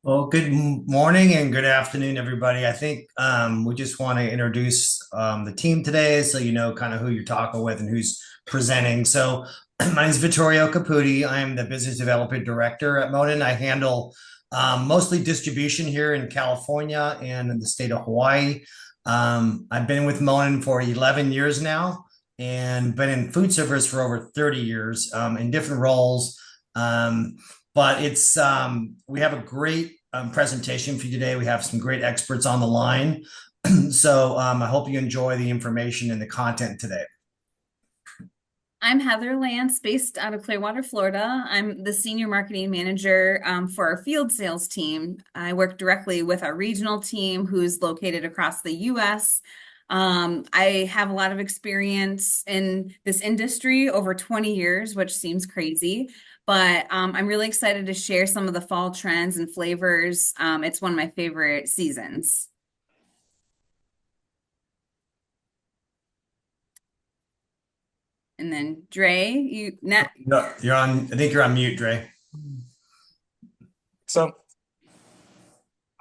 Well, morning and good afternoon, everybody. I think we just want to introduce the team today so you know kind of who you're talking with and who's presenting. So, my name is Vittorio Caputi. I am the Business Development Director at Monin. I handle mostly distribution here in California and in the state of Hawaii. I've been with Monin for 11 years now and been in food service for over 30 years in different roles. Um, but we have a great presentation for you today. We have some great experts on the line. So I hope you enjoy the information and the content today. I'm Heather Lance, based out of Clearwater, Florida. I'm the senior marketing manager for our field sales team. I work directly with our regional team, who's located across the US. I have a lot of experience in this industry, over 20 years, which seems crazy, but I'm really excited to share some of the fall trends and flavors. It's one of my favorite seasons. And then Dre, You're on. I think you're on mute, Dre. So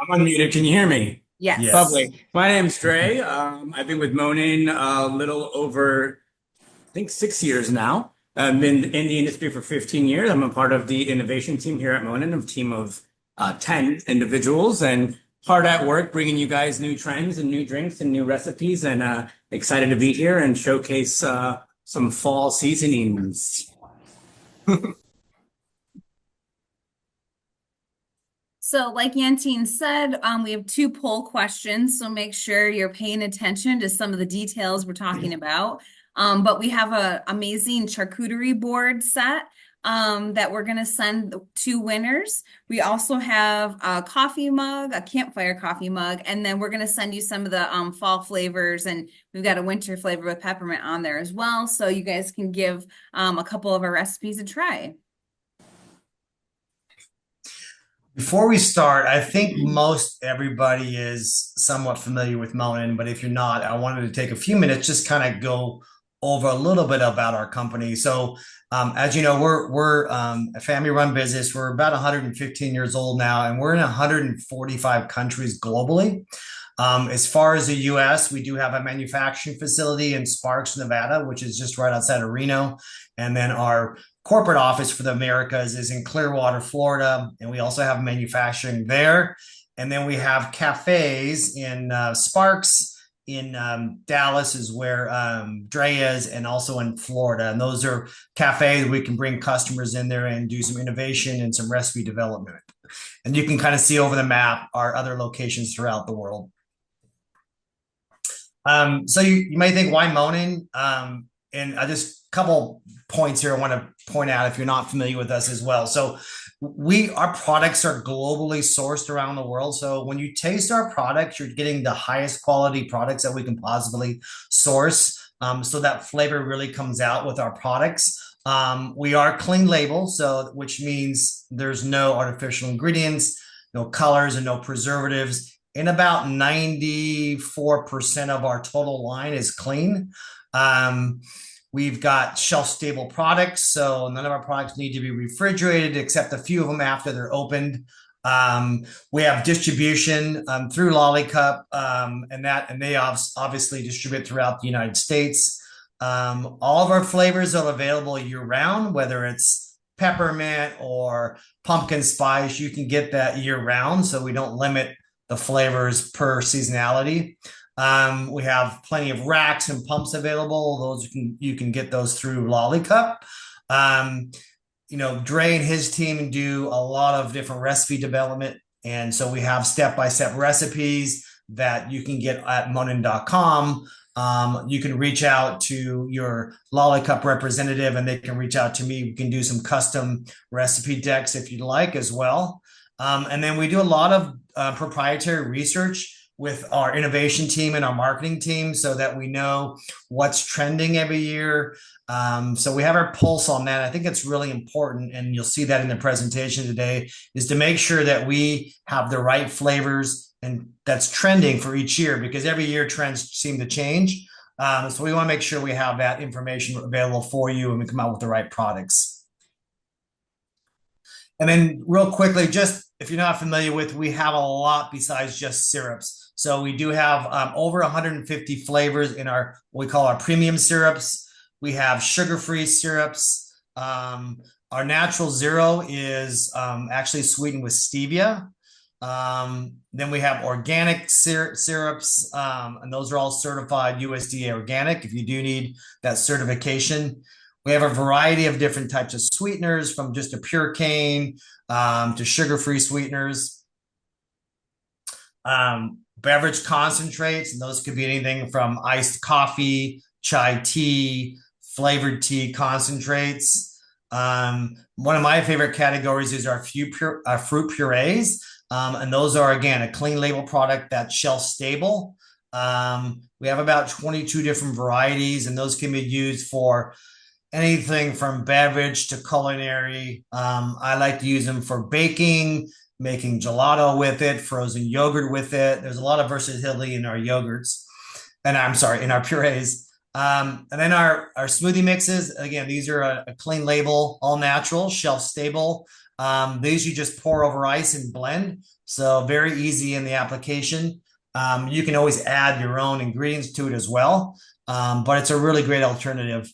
I'm unmuted. Can you hear me? yes. Yes. Lovely. My name's Dre. I've been with Monin a little over, I think, 6 years now. I've been in the industry for 15 years. I'm a part of the innovation team here at Monin, a team of 10 individuals, and hard at work bringing you guys new trends and new drinks and new recipes. And excited to be here and showcase some fall seasonings. So, like Yantine said, we have two poll questions, so make sure you're paying attention to some of the details we're talking about. But we have an amazing charcuterie board set that we're going to send two winners. We also have a coffee mug, a campfire coffee mug, and then we're going to send you some of the fall flavors, and we've got a winter flavor with peppermint on there as well, so you guys can give a couple of our recipes a try. Before we start, I think most everybody is somewhat familiar with Monin, but if you're not, I wanted to take a few minutes just kind of go over a little bit about our company. So, as you know, we're a family-run business. We're about 115 years old now, and we're in 145 countries globally. As far as the US, we do have a manufacturing facility in Sparks, Nevada, which is just right outside of Reno. And then our corporate office for the Americas is in Clearwater, Florida. And we also have manufacturing there. And then we have cafés in Sparks, in Dallas is where Dre is, and also in Florida. And those are cafes we can bring customers in there and do some innovation and some recipe development. And you can kind of see over the map our other locations throughout the world. So you may think, why Monin? And I just a couple points here I want to point out if you're not familiar with us as well. So our products are globally sourced around the world. So when you taste our products, you're getting the highest quality products that we can possibly source. So that flavor really comes out with our products. We are clean label, so which means there's no artificial ingredients, no colors, and no preservatives. And about 94% of our total line is clean. We've got shelf-stable products, so none of our products need to be refrigerated except a few of them after they're opened. We have distribution through Lollicup, and they obviously distribute throughout the United States. All of our flavors are available year-round, whether it's peppermint or pumpkin spice. You can get that year-round, so we don't limit the flavors per seasonality. We have plenty of racks and pumps available. Those you can get those through Lollicup. Dre and his team do a lot of different recipe development, and so we have step-by-step recipes that you can get at monin.com. You can reach out to your Lollicup representative, and they can reach out to me. We can do some custom recipe decks if you'd like as well. And then we do a lot of proprietary research with our innovation team and our marketing team so that we know what's trending every year. So we have our pulse on that. I think it's really important, and you'll see that in the presentation today, is to make sure that we have the right flavors and that's trending for each year, because every year trends seem to change. So we want to make sure we have that information available for you and we come out with the right products. And then real quickly, just if you're not familiar with, we have a lot besides just syrups. So we do have over 150 flavors in our what we call our premium syrups. We have sugar-free syrups. Our natural zero is actually sweetened with stevia. Then we have organic syrups, and those are all certified USDA organic if you do need that certification. We have a variety of different types of sweeteners from just a pure cane to sugar-free sweeteners. Beverage concentrates, and those could be anything from iced coffee, chai tea, flavored tea concentrates. One of my favorite categories is our fruit purees. And those are, again, a clean label product that's shelf stable. We have about 22 different varieties, and those can be used for anything from beverage to culinary. I like to use them for baking, making gelato with it, frozen yogurt with it. There's a lot of versatility in our yogurts, and I'm sorry, in our purees. And then our smoothie mixes, again, these are a clean label, all natural, shelf stable. These you just pour over ice and blend. So very easy in the application. You can always add your own ingredients to it as well. But it's a really great alternative.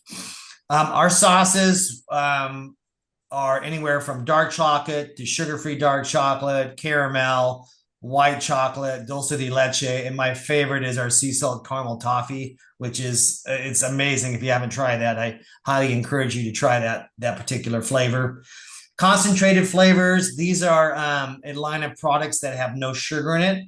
Our sauces are anywhere from dark chocolate to sugar-free dark chocolate, caramel, white chocolate, dulce de leche, and my favorite is our sea salt caramel toffee, which is it's amazing. If you haven't tried that, I highly encourage you to try that particular flavor. Concentrated flavors, these are a line of products that have no sugar in it.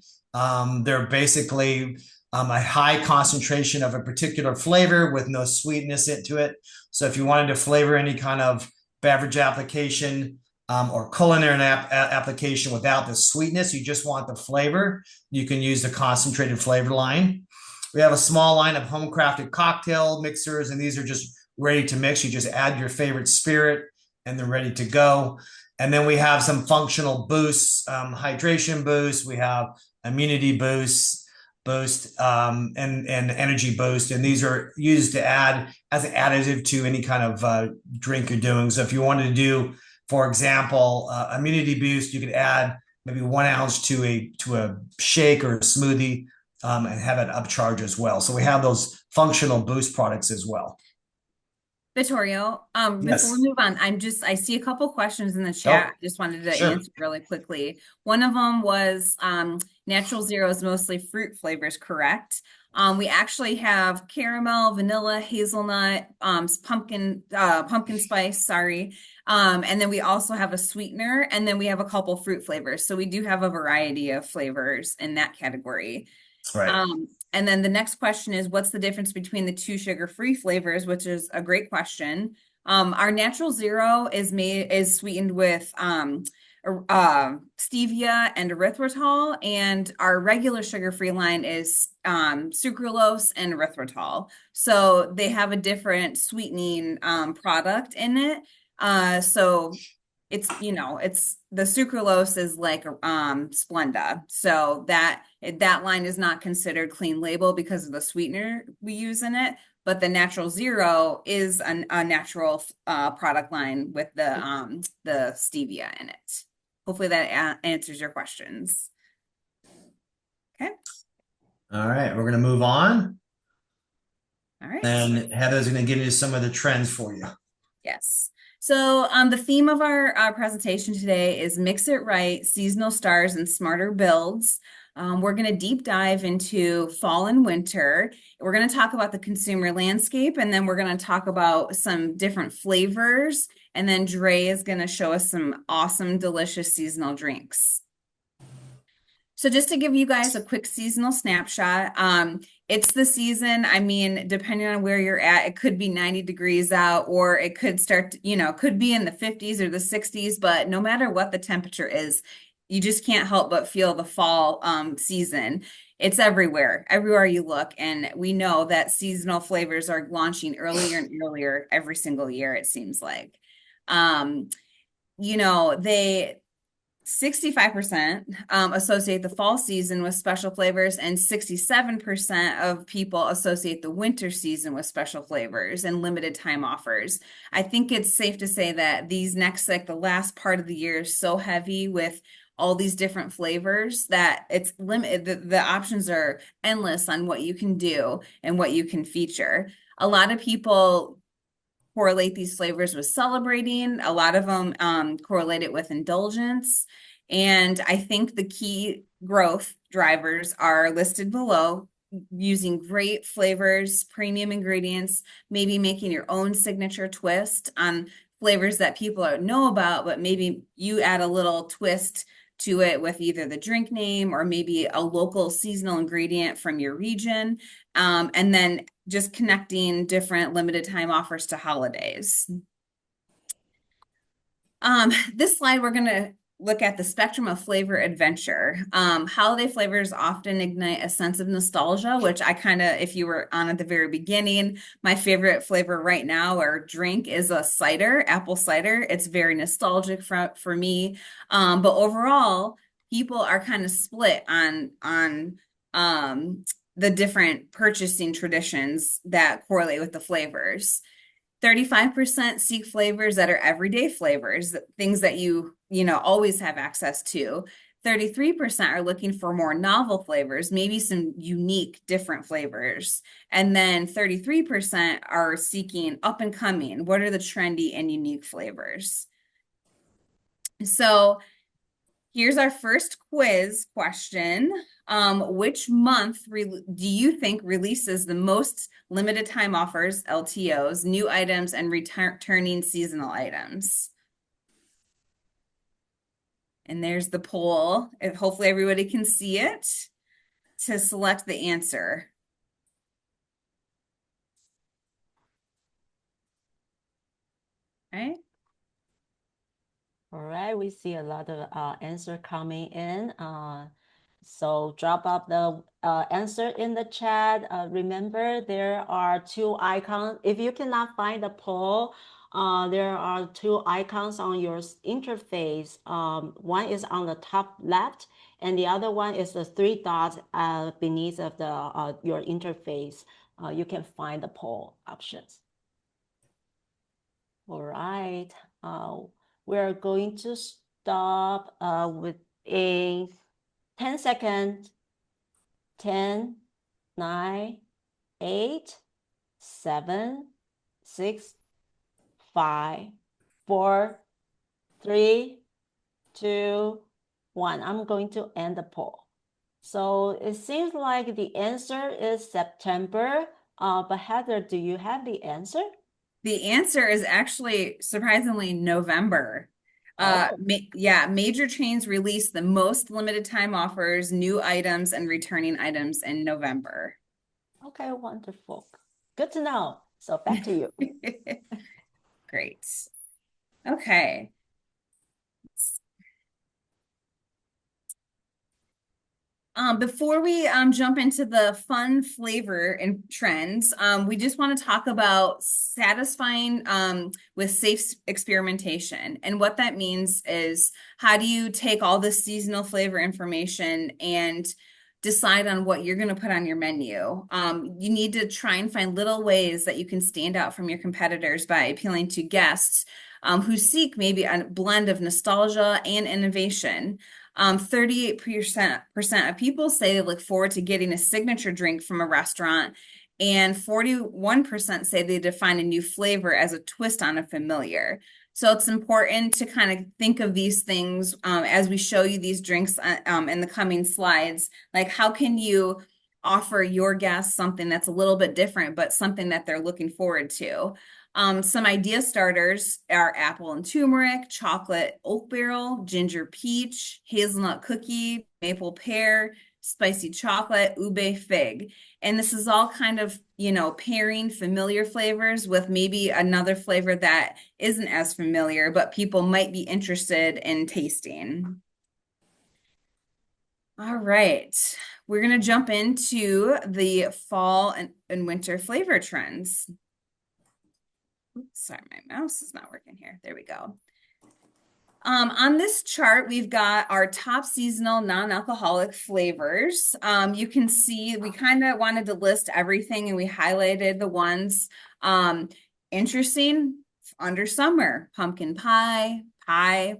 They're basically a high concentration of a particular flavor with no sweetness into it. So if you wanted to flavor any kind of beverage application or culinary application without the sweetness, you just want the flavor, you can use the concentrated flavor line. We have a small line of home crafted cocktail mixers, and these are just ready to mix. You just add your favorite spirit and they're ready to go. And then we have some functional boosts, hydration boost. We have immunity boost, and energy boost. And these are used to add as an additive to any kind of drink you're doing. So if you wanted to do, for example, immunity boost, you could add maybe 1 ounce to a shake or a smoothie and have it upcharge as well. So we have those functional boost products as well. Vittorio, Yes. before we move on, I see a couple questions in the chat. I just wanted to Sure. answer really quickly. One of them was natural zero is mostly fruit flavors, correct? We actually have caramel, vanilla, hazelnut, pumpkin spice, sorry. And then we also have a sweetener, and then we have a couple fruit flavors. So we do have a variety of flavors in that category. Right. And then the next question is, what's the difference between the two sugar-free flavors, which is a great question. Our natural zero is sweetened with stevia and erythritol, and our regular sugar-free line is sucralose and erythritol. So they have a different sweetening product in it. So it's the sucralose is like Splenda. So that line is not considered clean label because of the sweetener we use in it. But the natural zero is a natural product line with the stevia in it. Hopefully that answers your questions. Okay. All right, we're going to move on. All right. And Heather's going to get into some of the trends for you. Yes. So the theme of our presentation today is Mix It Right, Seasonal Stars and Smarter Builds. We're going to deep dive into fall and winter. We're going to talk about the consumer landscape, and then we're going to talk about some different flavors. And then Dre is going to show us some awesome, delicious seasonal drinks. So just to give you guys a quick seasonal snapshot, it's the season. I mean, depending on where you're at, it could be 90 degrees out, or it could start, could be in the 50s or the 60s, but no matter what the temperature is, you just can't help but feel the fall season. It's everywhere you look. And we know that seasonal flavors are launching earlier and earlier every single year, it seems like. 65% associate the fall season with special flavors, and 67% of people associate the winter season with special flavors and limited time offers. I think it's safe to say that these the last part of the year is so heavy with all these different flavors that it's limited. The options are endless on what you can do and what you can feature. A lot of people correlate these flavors with celebrating. A lot of them correlate it with indulgence. And I think the key growth drivers are listed below, using great flavors, premium ingredients, maybe making your own signature twist on flavors that people know about, but maybe you add a little twist to it with either the drink name or maybe a local seasonal ingredient from your region. And then just connecting different limited time offers to holidays. This slide, we're going to look at the spectrum of flavor adventure. Holiday flavors often ignite a sense of nostalgia, which I kind of, if you were on at the very beginning, my favorite flavor right now or drink is a cider, apple cider. It's very nostalgic for me. But overall, people are kind of split on the different purchasing traditions that correlate with the flavors. 35% seek flavors that are everyday flavors, things that you always have access to. 33% are looking for more novel flavors, maybe some unique, different flavors. And then 33% are seeking up and coming. What are the trendy and unique flavors? So here's our first quiz question. Which month do you think releases the most limited time offers, LTOs, new items, and returning seasonal items? And there's the poll. Hopefully everybody can see it to select the answer. Okay. All right, we see a lot of answer coming in. So drop up the answer in the chat. Remember, there are two icons. If you cannot find the poll, there are two icons on your interface. One is on the top left, and the other one is the three dots beneath of the your interface. You can find the poll options. All right. We're going to stop within 10 seconds. 10, 9, 8, 7, 6, 5, 4, 3, 2, 1. I'm going to end the poll. So it seems like the answer is September. But Heather, do you have the answer? The answer is actually surprisingly November. Oh. Major chains release the most limited time offers, new items, and returning items in November. Okay, wonderful. Good to know. So back to you. Great. Okay. Before we jump into the fun flavor and trends, we just want to talk about satisfying with safe experimentation. And what that means is, how do you take all this seasonal flavor information and decide on what you're going to put on your menu? You need to try and find little ways that you can stand out from your competitors by appealing to guests who seek maybe a blend of nostalgia and innovation. 38% of people say they look forward to getting a signature drink from a restaurant, and 41% say they define a new flavor as a twist on a familiar. So it's important to kind of think of these things as we show you these drinks in the coming slides. Like, how can you offer your guests something that's a little bit different, but something that they're looking forward to? Some idea starters are apple and turmeric, chocolate oak barrel, ginger peach, hazelnut cookie, maple pear, spicy chocolate, ube fig. And this is all kind of, pairing familiar flavors with maybe another flavor that isn't as familiar, but people might be interested in tasting. All right, we're going to jump into the fall and winter flavor trends. Oops, sorry, my mouse is not working here. There we go. On this chart, we've got our top seasonal non-alcoholic flavors. You can see we kind of wanted to list everything, and we highlighted the ones. Interesting, under summer, pumpkin pie,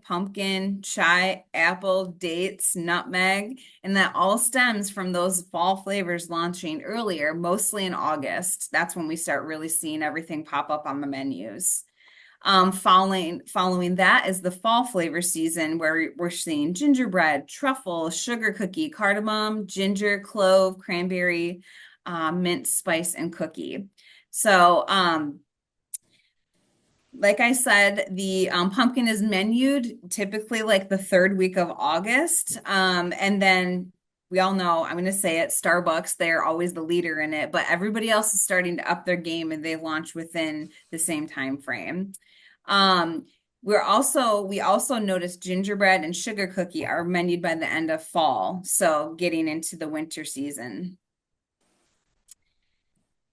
pumpkin, chai, apple, dates, nutmeg, and that all stems from those fall flavors launching earlier, mostly in August. That's when we start really seeing everything pop up on the menus. Following that is the fall flavor season where we're seeing gingerbread, truffle, sugar cookie, cardamom, ginger, clove, cranberry, mint, spice, and cookie. So, like I said, the pumpkin is menued typically like the third week of August. And then we all know, I'm going to say it, Starbucks, they're always the leader in it, but everybody else is starting to up their game and they launch within the same time frame. We also noticed gingerbread and sugar cookie are menued by the end of fall, so getting into the winter season.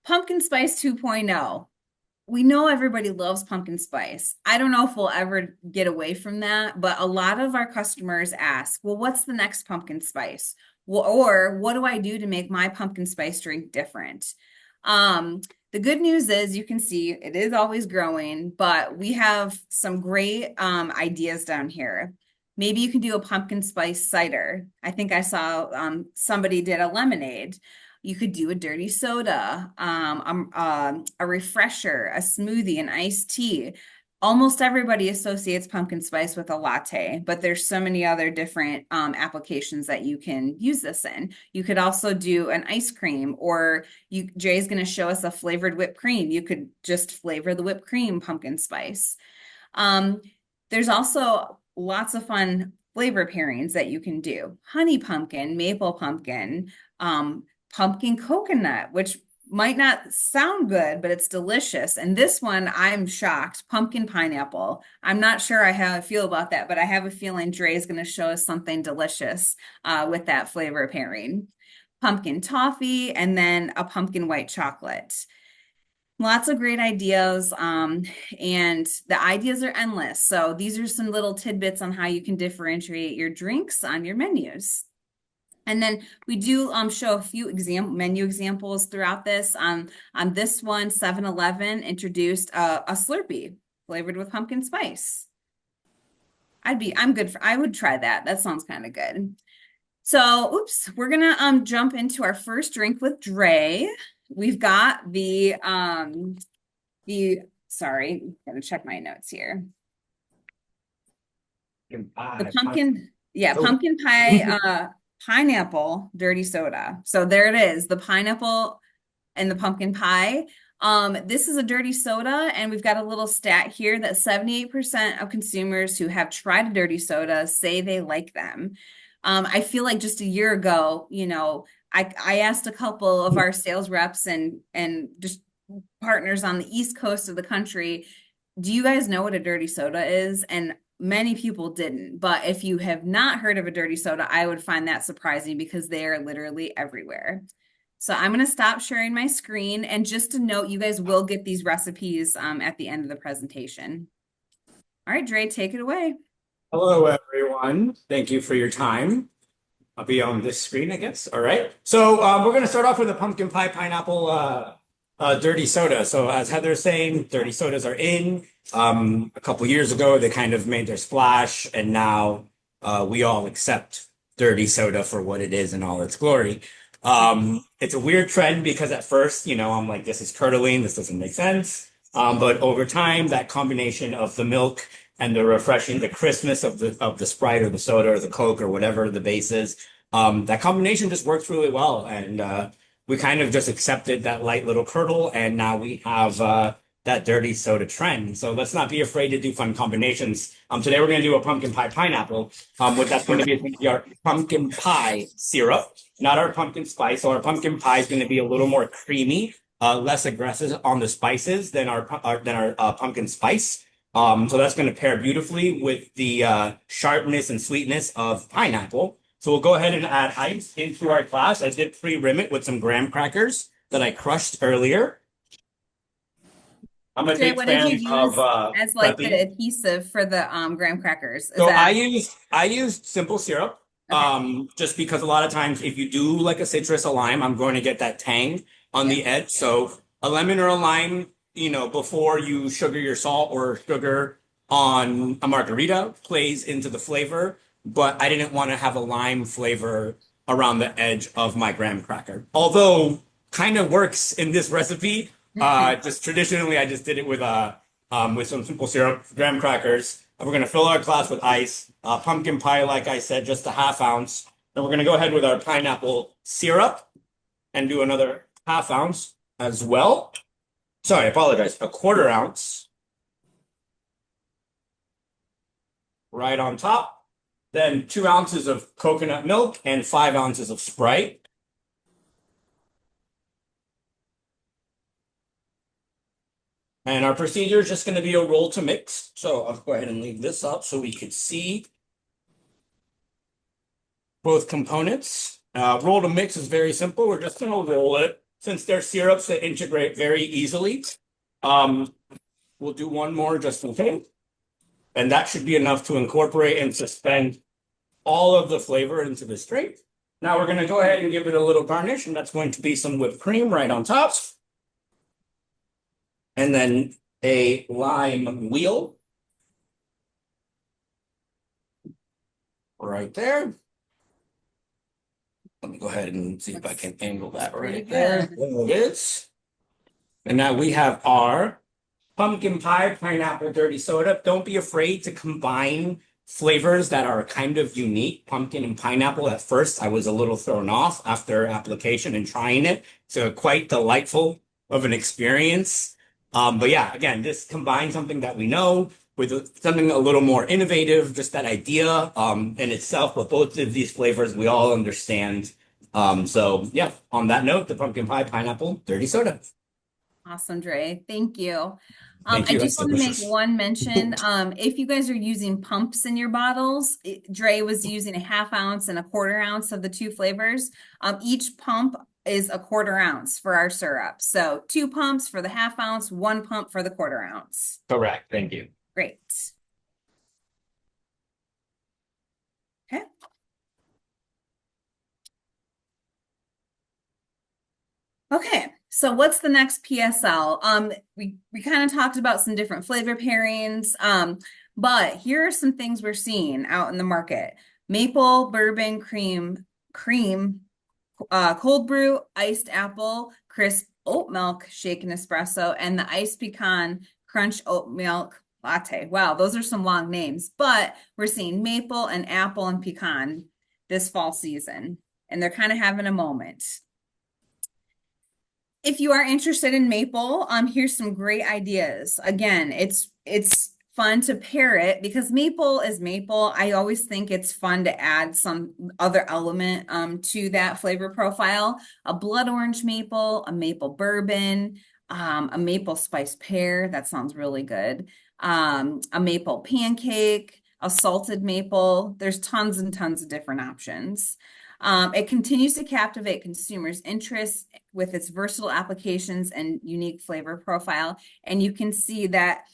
Pumpkin Spice 2.0. We know everybody loves pumpkin spice. I don't know if we'll ever get away from that, but a lot of our customers ask, well, what's the next pumpkin spice? Well, or what do I do to make my pumpkin spice drink different? The good news is you can see it is always growing, but we have some great ideas down here. Maybe you can do a pumpkin spice cider. I think I saw somebody did a lemonade. You could do a dirty soda, a refresher, a smoothie, an iced tea. Almost everybody associates pumpkin spice with a latte, but there's so many other different applications that you can use this in. You could also do an ice cream, or Jay's going to show us a flavored whipped cream. You could just flavor the whipped cream pumpkin spice. There's also lots of fun flavor pairings that you can do. Honey pumpkin, maple pumpkin, pumpkin coconut, which might not sound good, but it's delicious. And this one, I'm shocked. Pumpkin pineapple. I'm not sure how I feel about that, but I have a feeling Dre is going to show us something delicious with that flavor pairing. Pumpkin toffee, and then a pumpkin white chocolate. Lots of great ideas, and the ideas are endless. So these are some little tidbits on how you can differentiate your drinks on your menus. And then we do show a few menu examples throughout this. On this one, 7-Eleven introduced a Slurpee flavored with pumpkin spice. I would try that. That sounds kind of good. So, we're gonna jump into our first drink with Dre. We've got sorry, I'm gonna check my notes here. The pumpkin pie pineapple dirty soda. So there it is, the pineapple and the pumpkin pie. This is a dirty soda, and we've got a little stat here that 78% of consumers who have tried a dirty soda say they like them. I feel like just a year ago, I asked a couple of our sales reps and just partners on the East Coast of the country, do you guys know what a dirty soda is? And many people didn't, but if you have not heard of a dirty soda, I would find that surprising because they are literally everywhere. So I'm going to stop sharing my screen, and just to note, you guys will get these recipes at the end of the presentation. All right, Dre, take it away. Hello, everyone. Thank you for your time. I'll be on this screen, I guess. All right. So we're going to start off with a pumpkin pie pineapple dirty soda. So as Heather's saying, dirty sodas are in. A couple years ago, they kind of made their splash, and now we all accept dirty soda for what it is in all its glory. It's a weird trend because at first, I'm like, this is curdling, this doesn't make sense. But over time, that combination of the milk and the refreshing, the crispness of the Sprite or the soda or the Coke or whatever the base is, that combination just works really well. And we kind of just accepted that light little curdle, and now we have that dirty soda trend. So let's not be afraid to do fun combinations. Today we're going to do a pumpkin pie pineapple. What that's going to be our pumpkin pie syrup, not our pumpkin spice. So our pumpkin pie is going to be a little more creamy, less aggressive on the spices than our pumpkin spice. So that's going to pair beautifully with the sharpness and sweetness of pineapple. So we'll go ahead and add ice into our glass. I did pre-rim it with some graham crackers that I crushed earlier. I'm a big fan of as like the adhesive for the graham crackers. I used simple syrup. Okay. Just because a lot of times if you do like a citrus, a lime, I'm going to get that tang on the edge. So a lemon or a lime before you sugar your salt or sugar on a margarita plays into the flavor, but I didn't want to have a lime flavor around the edge of my graham cracker. Although kind of works in this recipe. Just traditionally, I just did it with some simple syrup, graham crackers. And we're gonna fill our glass with ice. Pumpkin pie, like I said, just a ½ ounce. Then we're gonna go ahead with our pineapple syrup and do another ½ ounce as well. Sorry, I apologize. A ¼ ounce. Right on top. Then 2 ounces of coconut milk and 5 ounces of Sprite. And our procedure is just going to be a roll to mix. So I'll go ahead and leave this up so we could see both components. Roll to mix is very simple. We're just going to roll it. Since they're syrups that integrate very easily, we'll do one more just in case. And that should be enough to incorporate and suspend all of the flavor into the drink. Now we're going to go ahead and give it a little garnish, and that's going to be some whipped cream right on top. And then a lime wheel right there. Let me go ahead and see if I can angle that right there. There it is. And now we have our pumpkin pie pineapple dirty soda. Don't be afraid to combine flavors that are kind of unique. Pumpkin and pineapple. At first, I was a little thrown off after application and trying it. So quite delightful of an experience. But yeah, again, this combines something that we know with something a little more innovative, just that idea in itself. But both of these flavors we all understand. So yeah, on that note, the pumpkin pie pineapple dirty soda. Awesome, Dre. Thank you. Thank I you. just want to make one mention. If you guys are using pumps in your bottles, Dre was using a ½ ounce and a ¼ ounce of the two flavors. Each pump is a ¼ ounce for our syrup. So 2 pumps for the ½ ounce, 1 pump for the ¼ ounce. Correct. Thank you. Great. Okay. Okay, so what's the next PSL? We kind of talked about some different flavor pairings, but here are some things we're seeing out in the market. Maple, bourbon, cream, cold brew, iced apple, crisp oat milk, shaken espresso, and the iced pecan crunch oat milk latte. Wow, those are some long names, but we're seeing maple and apple and pecan this fall season, and they're kind of having a moment. If you are interested in maple, here's some great ideas. Again, it's fun to pair it because maple is maple. I always think it's fun to add some other element to that flavor profile. A blood orange maple, a maple bourbon, a maple spice pear. That sounds really good. A maple pancake, a salted maple. There's tons and tons of different options. It continues to captivate consumers' interest with its versatile applications and unique flavor profile. And you can see that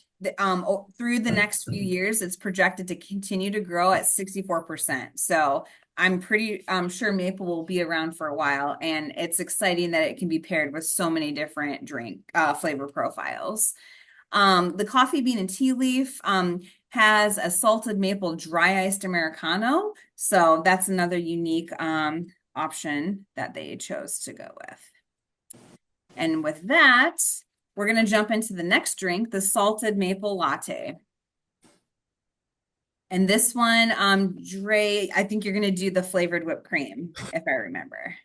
through the next few years, it's projected to continue to grow at 64%. So I'm pretty sure maple will be around for a while. And it's exciting that it can be paired with so many different flavor profiles. The coffee bean and tea leaf has a salted maple dry iced Americano. So that's another unique option that they chose to go with. And with that, we're going to jump into the next drink, the salted maple latte. And this one, Dre, I think you're going to do the flavored whipped cream, if I remember.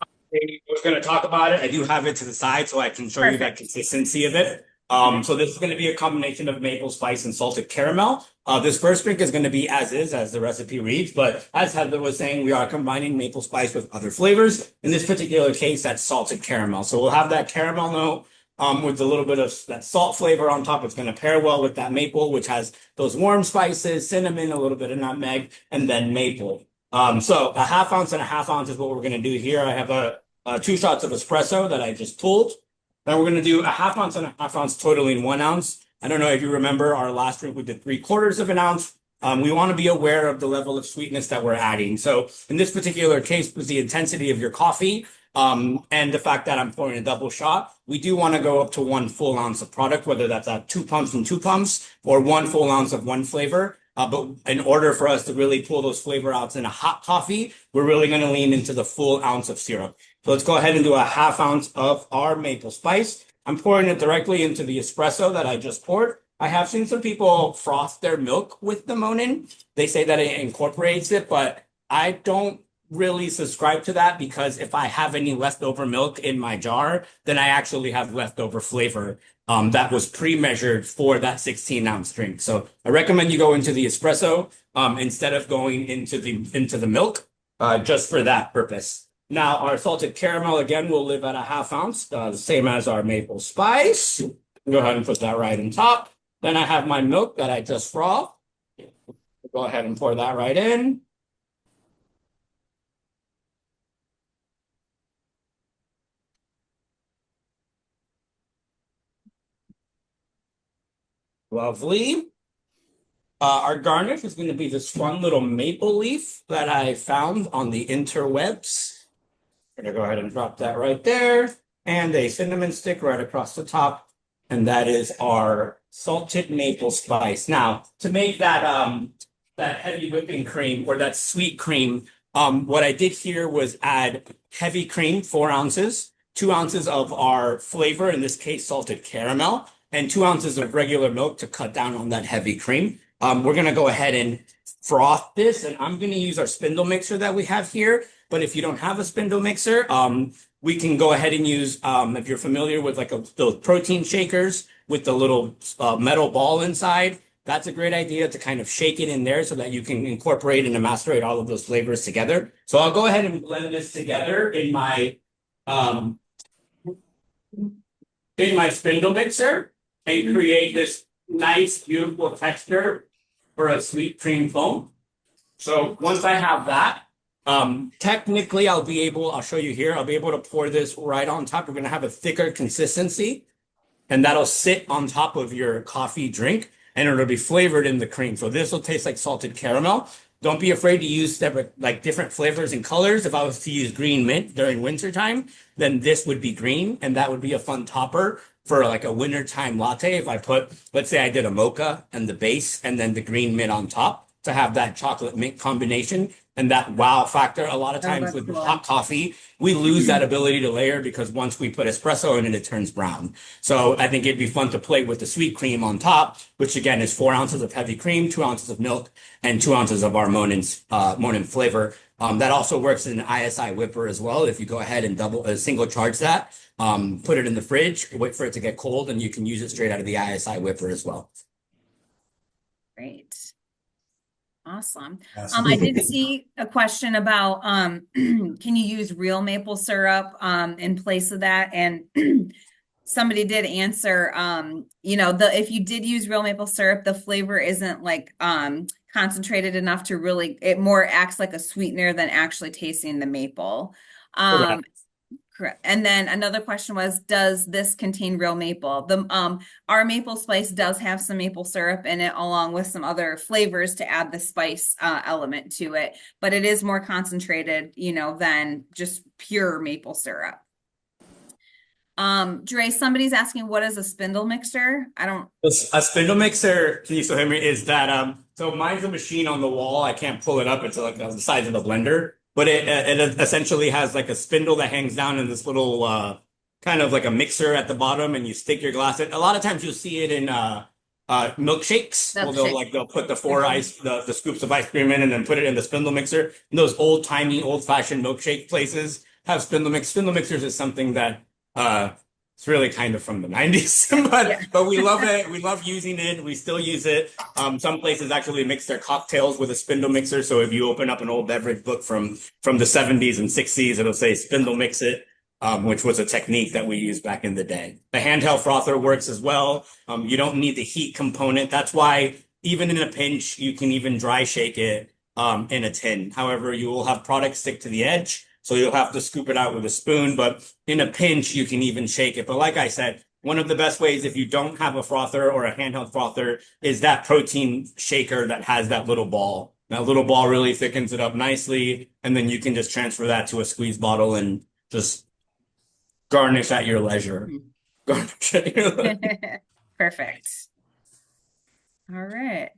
I was going to talk about it. I do have it to the side so I can show you that consistency of it. So this is going to be a combination of maple spice and salted caramel. This first drink is going to be as is, as the recipe reads, but as Heather was saying, we are combining maple spice with other flavors. In this particular case, that's salted caramel. So we'll have that caramel note with a little bit of that salt flavor on top. It's going to pair well with that maple, which has those warm spices, cinnamon, a little bit of nutmeg, and then maple. So a ½ ounce and a ½ ounce is what we're going to do here. I have 2 shots of espresso that I just pulled. Then we're going to do a ½ ounce and a ½ ounce, totaling 1 ounce. I don't know if you remember our last drink, we did 3/4 of an ounce. We want to be aware of the level of sweetness that we're adding. So in this particular case, with the intensity of your coffee, and the fact that I'm pouring a double shot, we do want to go up to 1 full ounce of product, whether that's at 2 pumps and 2 pumps or 1 full ounce of one flavor. But in order for us to really pull those flavor outs in a hot coffee, we're really going to lean into the full ounce of syrup. So let's go ahead and do a 1/2 ounce of our maple spice. I'm pouring it directly into the espresso that I just poured. I have seen some people froth their milk with the Monin. They say that it incorporates it, but I don't really subscribe to that, because if I have any leftover milk in my jar, then I actually have leftover flavor that was pre-measured for that 16-ounce drink. So I recommend you go into the espresso instead of going into the milk, just for that purpose. Now, our salted caramel, again, will live at a 1/2 ounce, the same as our maple spice. Go ahead and put that right on top. Then I have my milk that I just frothed. Go ahead and pour that right in. Lovely. Our garnish is going to be this fun little maple leaf that I found on the interwebs. I'm going to go ahead and drop that right there. And a cinnamon stick right across the top. And that is our salted maple spice. Now, to make that heavy whipping cream, or that sweet cream, what I did here was add heavy cream, 4 ounces, 2 ounces of our flavor, in this case, salted caramel, and 2 ounces of regular milk to cut down on that heavy cream. We're going to go ahead and froth this, and I'm going to use our spindle mixer that we have here. But if you don't have a spindle mixer, we can go ahead and use, if you're familiar with like those protein shakers with the little metal ball inside, that's a great idea to kind of shake it in there so that you can incorporate and macerate all of those flavors together. So I'll go ahead and blend this together in my spindle mixer and create this nice, beautiful texture for a sweet cream foam. So once I have that, technically I'll show you here, I'll be able to pour this right on top. We're going to have a thicker consistency, and that'll sit on top of your coffee drink, and it'll be flavored in the cream. So this will taste like salted caramel. Don't be afraid to use different flavors and colors. If I was to use green mint during winter time, then this would be green, and that would be a fun topper for like a wintertime latte. If I put, let's say I did a mocha and the base and then the green mint on top, to have that chocolate mint combination and that wow factor. A lot of times with hot coffee, we lose that ability to layer, because once we put espresso in it, it turns brown. So I think it'd be fun to play with the sweet cream on top, which again is 4 ounces of heavy cream, 2 ounces of milk, and 2 ounces of our Monin flavor. That also works in an ISI whipper as well. If you go ahead and single charge that, put it in the fridge, wait for it to get cold, and you can use it straight out of the ISI whipper as well. Great. Awesome. I did see a question about can you use real maple syrup in place of that? And somebody did answer, if you did use real maple syrup, the flavor isn't like concentrated enough to really, it more acts like a sweetener than actually tasting the maple. Correct. And then another question was, does this contain real maple? Our maple spice does have some maple syrup in it, along with some other flavors to add the spice element to it, but it is more concentrated, than just pure maple syrup. Dre, somebody's asking, what is a spindle mixer? A spindle mixer, can you still hear me, is that, so mine's a machine on the wall. I can't pull it up. It's like the size of the blender. But it essentially has like a spindle that hangs down in this little kind of like a mixer at the bottom, and you stick your glass in. A lot of times you'll see it in milkshakes. They'll put the scoops of ice cream in and then put it in the spindle mixer. And those old-fashioned milkshake places have spindle mixers. Spindle mixers is something that it's really kind of from the 90s, but we love it. We love using it. We still use it. Some places actually mix their cocktails with a spindle mixer. So if you open up an old beverage book from the 70s and 60s, it'll say spindle mix it, which was a technique that we used back in the day. The handheld frother works as well. You don't need the heat component. That's why even in a pinch, you can even dry shake it in a tin. However, you will have product stick to the edge, so you'll have to scoop it out with a spoon, but in a pinch, you can even shake it. But like I said, one of the best ways, if you don't have a frother or a handheld frother, is that protein shaker that has that little ball. That little ball really thickens it up nicely, and then you can just transfer that to a squeeze bottle and just garnish at your leisure. Garnish at your leisure. Perfect. All right.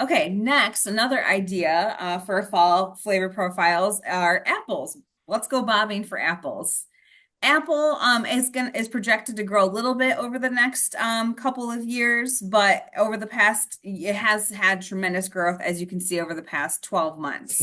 Okay, next, another idea for fall flavor profiles are apples. Let's go bobbing for apples. Apple is projected to grow a little bit over the next couple of years, but over the past, it has had tremendous growth, as you can see over the past 12 months.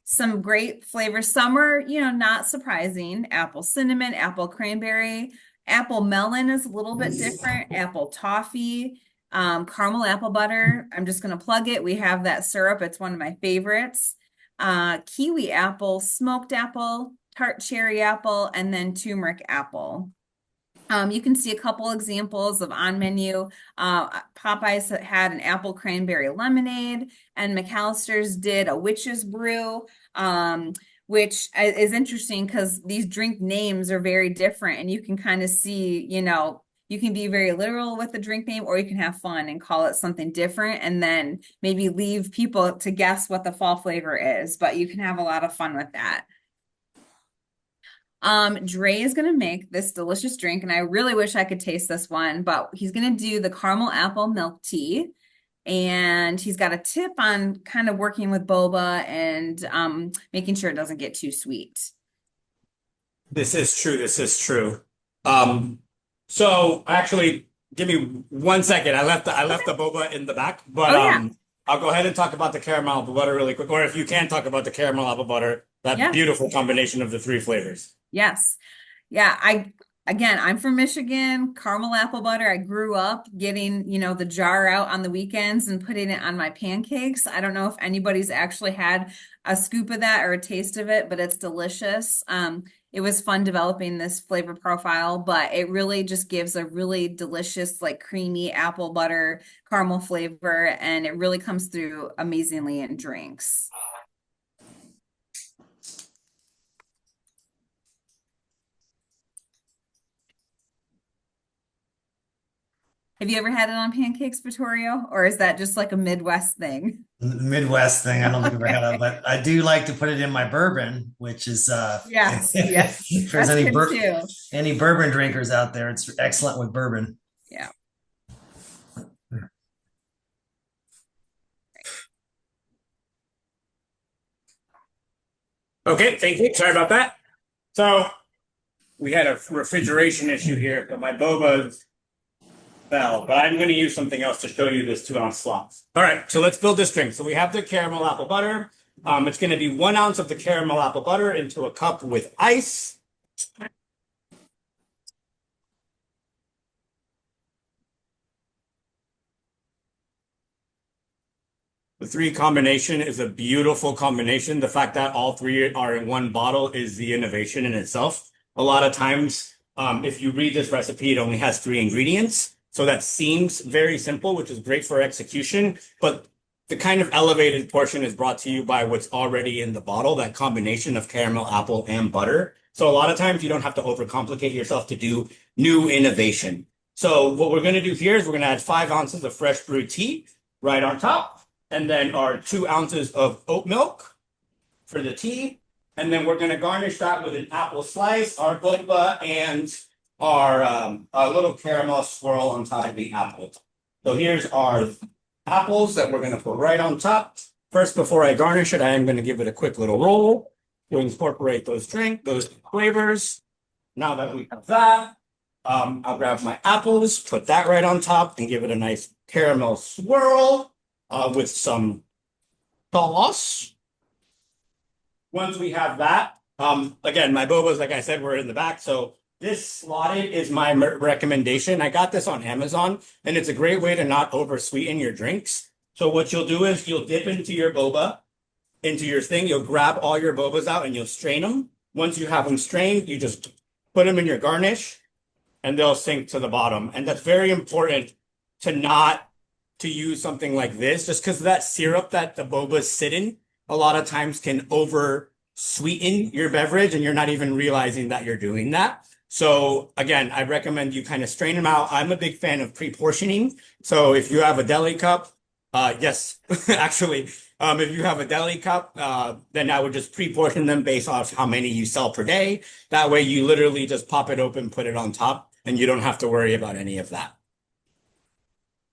Some great flavors. Some are, not surprising. Apple cinnamon, apple cranberry, apple melon is a little bit different. Apple toffee, caramel apple butter. I'm just going to plug it. We have that syrup. It's one of my favorites. Kiwi apple, smoked apple, tart cherry apple, and then turmeric apple. You can see a couple examples of on menu. Popeyes had an apple cranberry lemonade, and McAllister's did a witch's brew, which is interesting because these drink names are very different, and you can kind of see, you can be very literal with the drink name, or you can have fun and call it something different, and then maybe leave people to guess what the fall flavor is, but you can have a lot of fun with that. Dre is gonna make this delicious drink, and I really wish I could taste this one, but he's gonna do the caramel apple milk tea, and he's got a tip on kind of working with boba and making sure it doesn't get too sweet. This is true. This is true. So actually, give me 1 second. I left the boba in the back, but Oh, yeah. I'll go ahead and talk about the caramel apple butter really quick. Or if you can talk about the caramel apple butter, that Yeah. beautiful combination of the three flavors. Yes. Yeah, I'm from Michigan, caramel apple butter. I grew up getting, the jar out on the weekends and putting it on my pancakes. I don't know if anybody's actually had a scoop of that or a taste of it, but it's delicious. It was fun developing this flavor profile, but it really just gives a really delicious, like creamy apple butter caramel flavor, and it really comes through amazingly in drinks. Have you ever had it on pancakes, Vittorio? Or is that just like a Midwest thing? Midwest thing. I don't think I've ever had it, but I do like to put it in my bourbon, which is Yes, yes. if there's That's good too. any bourbon drinkers out there, it's excellent with bourbon. Yeah. Okay, thank you. Sorry about that. So we had a refrigeration issue here, but my boba fell. But I'm going to use something else to show you this 2-ounce slots. All right, so let's build this drink. So we have the caramel apple butter. It's going to be 1 ounce of the caramel apple butter into a cup with ice. The three combination is a beautiful combination. The fact that all three are in one bottle is the innovation in itself. A lot of times, if you read this recipe, it only has 3 ingredients. So that seems very simple, which is great for execution. But the kind of elevated portion is brought to you by what's already in the bottle, that combination of caramel, apple, and butter. So a lot of times you don't have to overcomplicate yourself to do new innovation. So what we're going to do here is we're going to add 5 ounces of fresh brewed tea right on top. And then our 2 ounces of oat milk for the tea. And then we're going to garnish that with an apple slice, our boba, and our little caramel swirl on top of the apple. So here's our apples that we're going to put right on top. First, before I garnish it, I am going to give it a quick little roll to incorporate those flavors. Now that we have that, I'll grab my apples, put that right on top, and give it a nice caramel swirl. With some sauce. Once we have that, again, my bobas, like I said, were in the back. So this slotted is my recommendation. I got this on Amazon, and it's a great way to not over sweeten your drinks. So what you'll do is you'll dip into your boba, into your thing. You'll grab all your bobas out and you'll strain them. Once you have them strained, you just put them in your garnish, and they'll sink to the bottom. And that's very important to use something like this, just because that syrup that the bobas sit in a lot of times can over sweeten your beverage, and you're not even realizing that you're doing that. So again, I recommend you kind of strain them out. I'm a big fan of pre-portioning. So if you have a deli cup, yes, actually, If you have a deli cup, then I would just pre-portion them based off how many you sell per day. That way you literally just pop it open, put it on top, and you don't have to worry about any of that.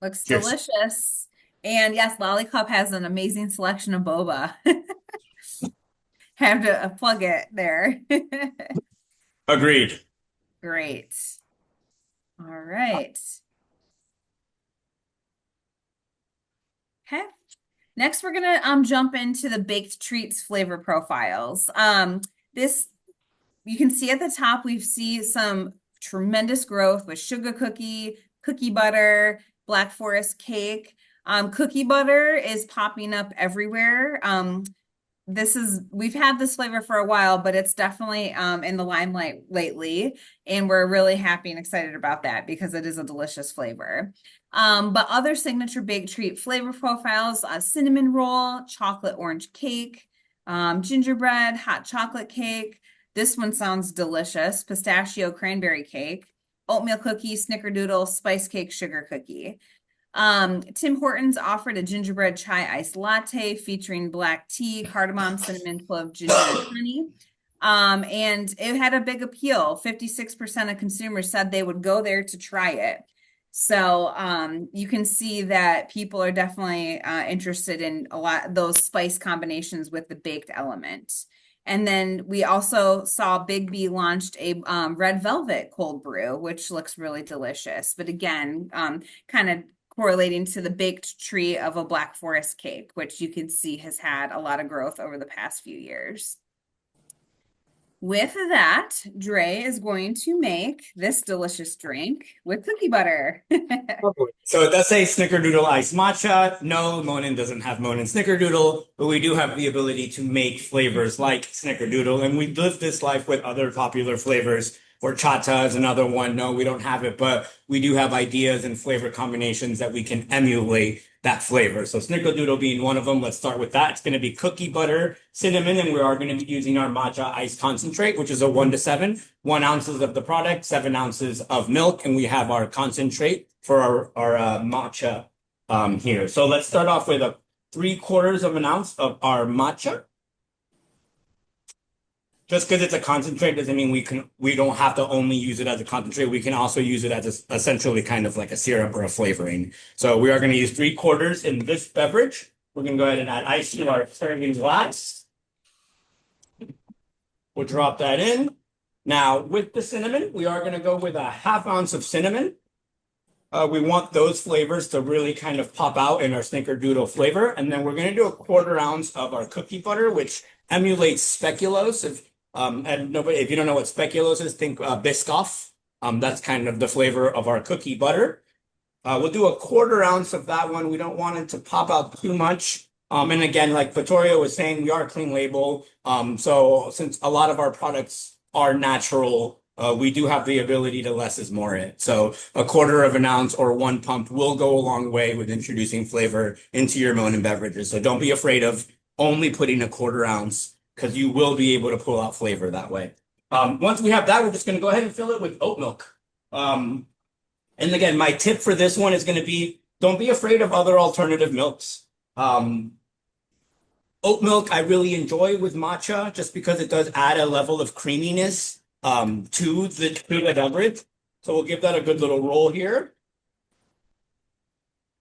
Looks Cheers. delicious. And yes, Lollicup has an amazing selection of boba. Have to plug it there. Agreed. Great. All right. Okay. Next, we're gonna jump into the baked treats flavor profiles. This you can see at the top, we see some tremendous growth with sugar cookie, cookie butter, Black Forest cake. Cookie butter is popping up everywhere. We've had this flavor for a while, but it's definitely in the limelight lately, and we're really happy and excited about that because it is a delicious flavor. But other signature baked treat flavor profiles, cinnamon roll, chocolate orange cake, gingerbread, hot chocolate cake. This one sounds delicious. Pistachio cranberry cake, oatmeal cookie, snickerdoodle, spice cake, sugar cookie. Tim Hortons offered a gingerbread chai iced latte featuring black tea, cardamom, cinnamon, clove, ginger, and honey. And it had a big appeal. 56% of consumers said they would go there to try it. So you can see that people are definitely interested in a lot of those spice combinations with the baked element. And then we also saw Big B launched a red velvet cold brew, which looks really delicious. But again, kind of correlating to the baked treat of a Black Forest cake, which you can see has had a lot of growth over the past few years. With that, Dre is going to make this delicious drink with cookie butter. So it does say Snickerdoodle iced matcha. No, Monin doesn't have Monin Snickerdoodle, but we do have the ability to make flavors like Snickerdoodle, and we live this life with other popular flavors. Horchata is another one. No, we don't have it, but we do have ideas and flavor combinations that we can emulate that flavor. So Snickerdoodle being one of them. Let's start with that. It's going to be cookie butter, cinnamon, and we are going to be using our matcha ice concentrate, which is a 1 to 7, 1 ounces of the product, 7 ounces of milk, and we have our concentrate for our matcha here. So let's start off with a 3/4 of an ounce of our matcha. Just because it's a concentrate doesn't mean we don't have to only use it as a concentrate. We can also use it as essentially kind of like a syrup or a flavoring. So we are going to use 3/4 in this beverage. We're going to go ahead and add ice to our serving glass. We'll drop that in. Now with the cinnamon, we are going to go with a 1/2 ounce of cinnamon. We want those flavors to really kind of pop out in our Snickerdoodle flavor. And then we're going to do a 1/4 ounce of our cookie butter, which emulates speculoos. If you don't know what speculoos is, think Biscoff. That's kind of the flavor of our cookie butter. We'll do a 1/4 ounce of that one. We don't want it to pop out too much. And again, like Vittorio was saying, we are clean label. So since a lot of our products are natural, we do have the ability to less is more it. So a 1/4 of an ounce or 1 pump will go a long way with introducing flavor into your Monin beverages. So don't be afraid of only putting a 1/4 ounce, because you will be able to pull out flavor that way. Once we have that, we're just going to go ahead and fill it with oat milk. And again, my tip for this one is going to be, don't be afraid of other alternative milks. Oat milk I really enjoy with matcha just because it does add a level of creaminess to the beverage. So we'll give that a good little roll here.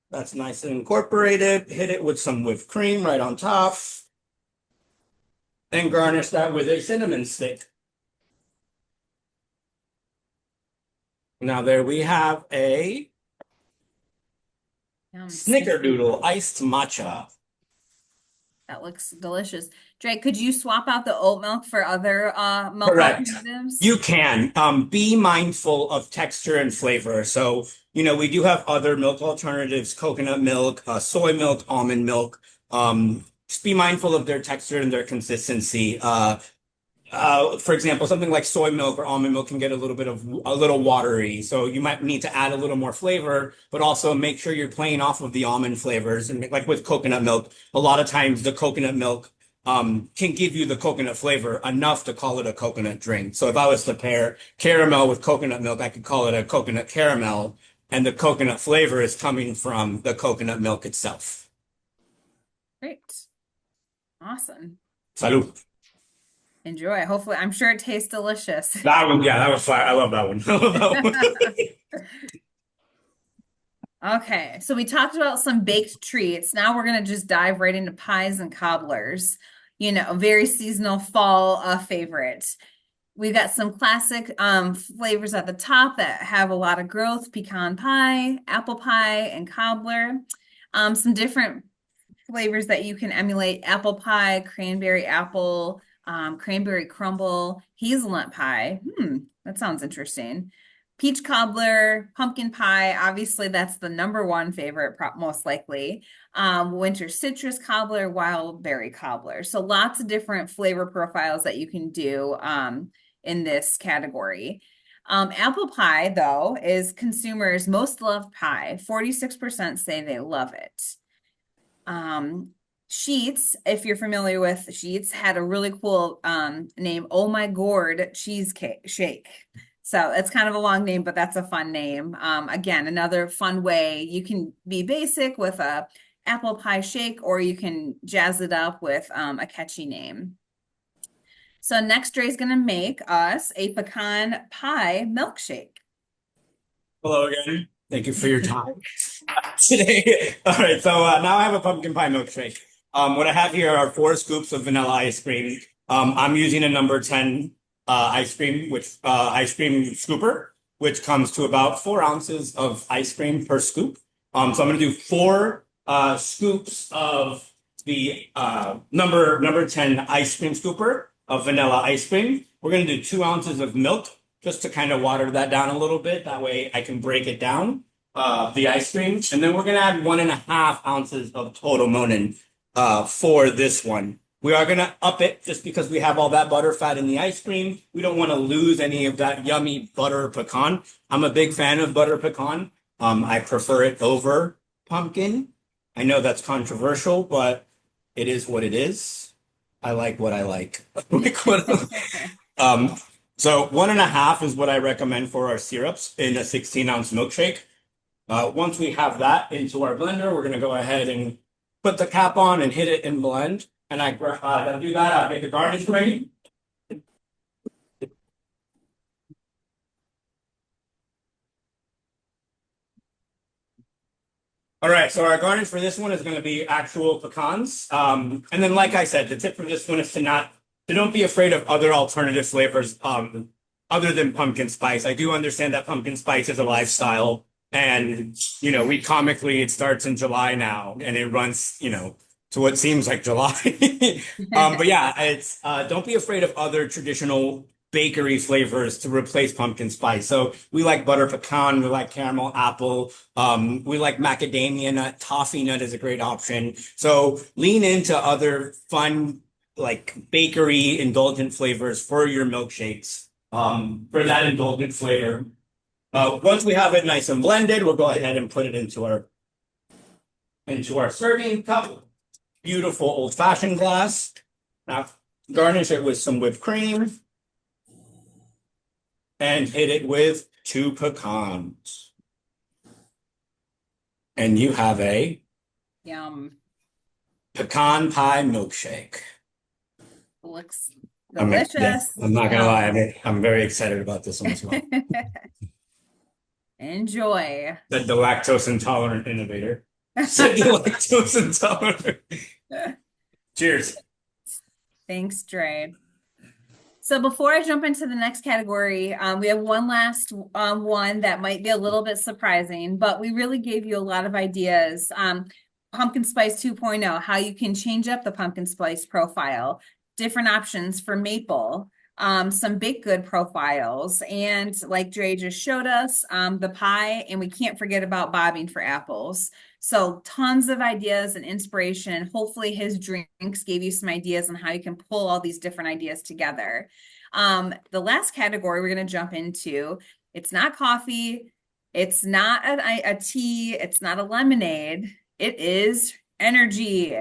That's nice and incorporated. Hit it with some whipped cream right on top. And garnish that with a cinnamon stick. Now there we have a Snickerdoodle iced matcha. That looks delicious. Dre, could you swap out the oat milk for other milk Correct. alternatives? You can. Be mindful of texture and flavor. So, we do have other milk alternatives, coconut milk, soy milk, almond milk. Just be mindful of their texture and their consistency. For example, something like soy milk or almond milk can get a little watery. So you might need to add a little more flavor, but also make sure you're playing off of the almond flavors. And like with coconut milk, a lot of times the coconut milk can give you the coconut flavor enough to call it a coconut drink. So if I was to pair caramel with coconut milk, I could call it a coconut caramel, and the coconut flavor is coming from the coconut milk itself. Great. Awesome. Salud. Enjoy. Hopefully, I'm sure it tastes delicious. That one, yeah, that was fire. I love that one. I love that one. Okay, so we talked about some baked treats. Now we're gonna just dive right into pies and cobblers. You know, very seasonal fall favorite. We've got some classic flavors at the top that have a lot of growth: pecan pie, apple pie, and cobbler. Some different flavors that you can emulate: apple pie, cranberry apple, cranberry crumble, hazelnut pie. That sounds interesting. Peach cobbler, pumpkin pie. Obviously, that's the number one favorite, most likely. Winter citrus cobbler, wild berry cobbler. So lots of different flavor profiles that you can do in this category. Apple pie, though, is consumers' most loved pie. 46% say they love it. Sheets, if you're familiar with Sheets, had a really cool name, Oh My Gourd Cheesecake Shake. So it's kind of a long name, but that's a fun name. Again, another fun way. You can be basic with a apple pie shake, or you can jazz it up with a catchy name. So next, Dre's going to make us a pecan pie milkshake. Hello again. Thank you for your time today. All right, so now I have a pumpkin pie milkshake. What I have here are 4 scoops of vanilla ice cream. I'm using a number 10 ice cream scooper, which comes to about 4 ounces of ice cream per scoop. So I'm going to do 4 scoops of the number 10 ice cream scooper of vanilla ice cream. We're going to do 2 ounces of milk, just to kind of water that down a little bit. That way I can break it down, the ice cream. And then we're going to add 1.5 ounces of total Monin for this one. We are going to up it just because we have all that butter fat in the ice cream. We don't want to lose any of that yummy butter pecan. I'm a big fan of butter pecan. I prefer it over pumpkin. I know that's controversial, but it is what it is. I like what I like. So 1.5 is what I recommend for our syrups in a 16-ounce milkshake. Once we have that into our blender, we're going to go ahead and put the cap on and hit it and blend. And I do that, I make a garnish ready. All right, so our garnish for this one is going to be actual pecans. And then, like I said, the tip for this one is to don't be afraid of other alternative flavors other than pumpkin spice. I do understand that pumpkin spice is a lifestyle. And, you know, it starts in July now and it runs, you know, to what seems like July. But yeah, it's don't be afraid of other traditional bakery flavors to replace pumpkin spice. So we like butter pecan, we like caramel apple, we like macadamia nut, toffee nut is a great option. So lean into other fun, like bakery indulgent flavors for your milkshakes, for that indulgent flavor. Once we have it nice and blended, we'll go ahead and put it into our serving cup. Beautiful old-fashioned glass. Now garnish it with some whipped cream and hit it with 2 pecans. And you have a Yum. pecan pie milkshake. Looks delicious. I'm not gonna lie, I'm very excited about this one as well. Enjoy. Said the lactose intolerant innovator. Said the lactose intolerant. Cheers. Thanks, Dre. So before I jump into the next category, we have one last one that might be a little bit surprising, but we really gave you a lot of ideas. Pumpkin Spice 2.0, how you can change up the pumpkin spice profile, different options for maple, some baked good profiles, and like Dre just showed us, the pie, and we can't forget about bobbing for apples. So tons of ideas and inspiration. Hopefully his drinks gave you some ideas on how you can pull all these different ideas together. The last category we're going to jump into, it's not coffee, it's not a tea, it's not a lemonade, it is energy.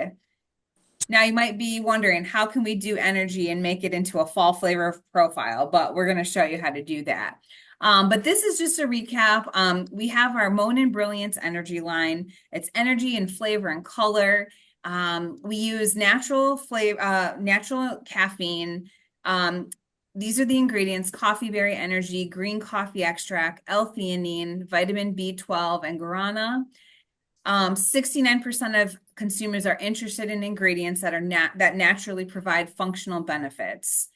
Now you might be wondering, how can we do energy and make it into a fall flavor profile? But we're going to show you how to do that. But this is just a recap. We have our Monin Brilliance energy line. It's energy and flavor and color. We use natural flavor, natural caffeine. These are the ingredients: coffee berry energy, green coffee extract, L-theanine, vitamin B12, and guarana. 69% of consumers are interested in ingredients that are that naturally provide functional benefits.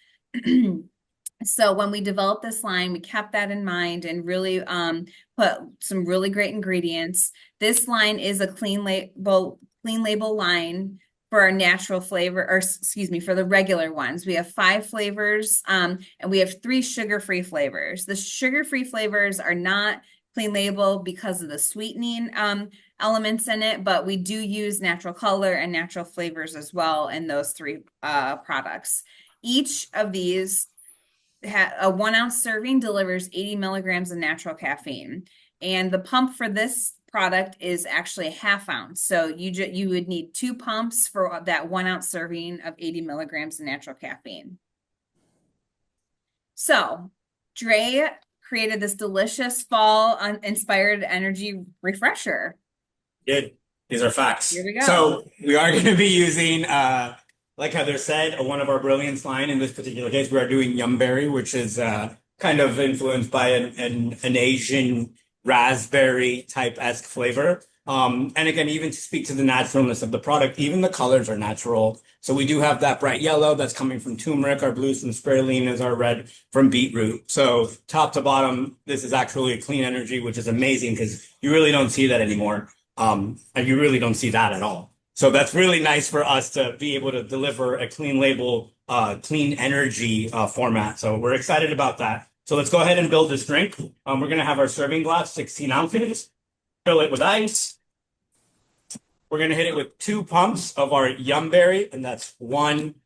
So when we developed this line, we kept that in mind and really put some really great ingredients. This line is a clean label line for our natural flavor, or excuse me, for the regular ones. We have 5 flavors, and we have 3 sugar-free flavors. The sugar-free flavors are not clean label because of the sweetening elements in it, but we do use natural color and natural flavors as well in those 3 products. Each of these, a 1 ounce serving delivers 80 milligrams of natural caffeine, and the pump for this product is actually a ½ ounce. So you would need 2 pumps for that 1 ounce serving of 80 milligrams of natural caffeine. So Dre created this delicious fall inspired energy refresher. Good. These are facts. Here we go. So we are going to be using, like Heather said, one of our Brilliance line. In this particular case, we are doing Yumberry, which is kind of influenced by an Asian raspberry type-esque flavor. And again, even to speak to the naturalness of the product, even the colors are natural. So we do have that bright yellow that's coming from turmeric, our blues from spirulina is our red from beetroot. So top to bottom, this is actually a clean energy, which is amazing because you really don't see that anymore. And you really don't see that at all. So that's really nice for us to be able to deliver a clean label, clean energy format. So we're excited about that. So let's go ahead and build this drink. We're going to have our serving glass, 16 ounces, fill it with ice. We're going to hit it with 2 pumps of our Yumberry, and that's 1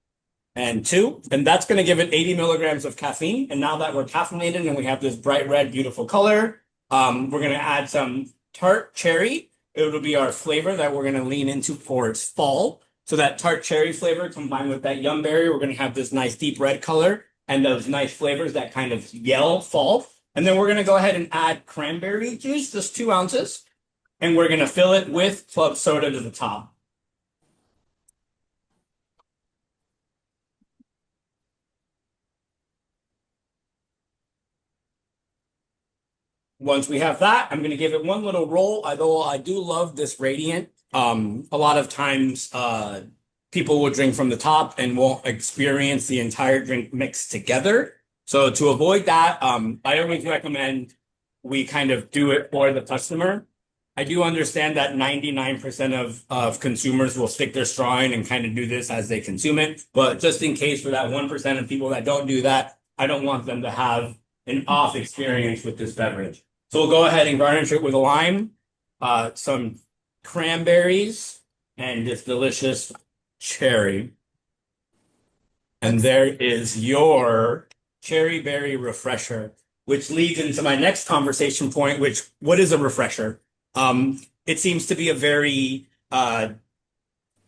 and 2. And that's going to give it 80 milligrams of caffeine. And now that we're caffeinated and we have this bright red, beautiful color, we're going to add some tart cherry. It'll be our flavor that we're going to lean into for its fall. So that tart cherry flavor combined with that Yumberry, we're going to have this nice deep red color and those nice flavors that kind of yell fall. And then we're going to go ahead and add cranberry juice, just 2 ounces. And we're going to fill it with club soda to the top. Once we have that, I'm going to give it one little roll. Although I do love this radiant. A lot of times people will drink from the top and won't experience the entire drink mixed together. So to avoid that, I always recommend we kind of do it for the customer. I do understand that 99% of consumers will stick their straw in and kind of do this as they consume it. But just in case for that 1% of people that don't do that, I don't want them to have an off experience with this beverage. So we'll go ahead and garnish it with a lime, some cranberries, and this delicious cherry. And there is your cherry berry refresher, which leads into my next conversation point, which, what is a refresher? It seems to be a very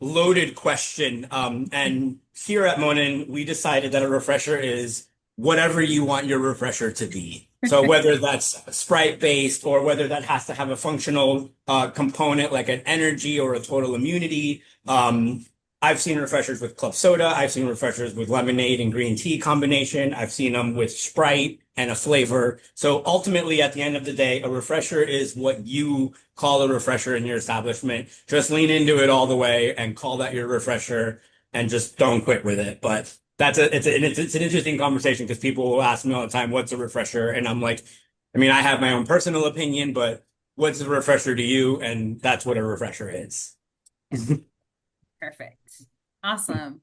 loaded question. And here at Monin, we decided that a refresher is whatever you want your refresher to be. So whether that's Sprite based or whether that has to have a functional component like an energy or a total immunity. I've seen refreshers with club soda. I've seen refreshers with lemonade and green tea combination. I've seen them with Sprite and a flavor. So ultimately, at the end of the day, a refresher is what you call a refresher in your establishment. Just lean into it all the way and call that your refresher and just don't quit with it. But it's an interesting conversation because people will ask me all the time, what's a refresher? And I'm like, I mean, I have my own personal opinion, but what's a refresher to you? And that's what a refresher is. Perfect. Awesome.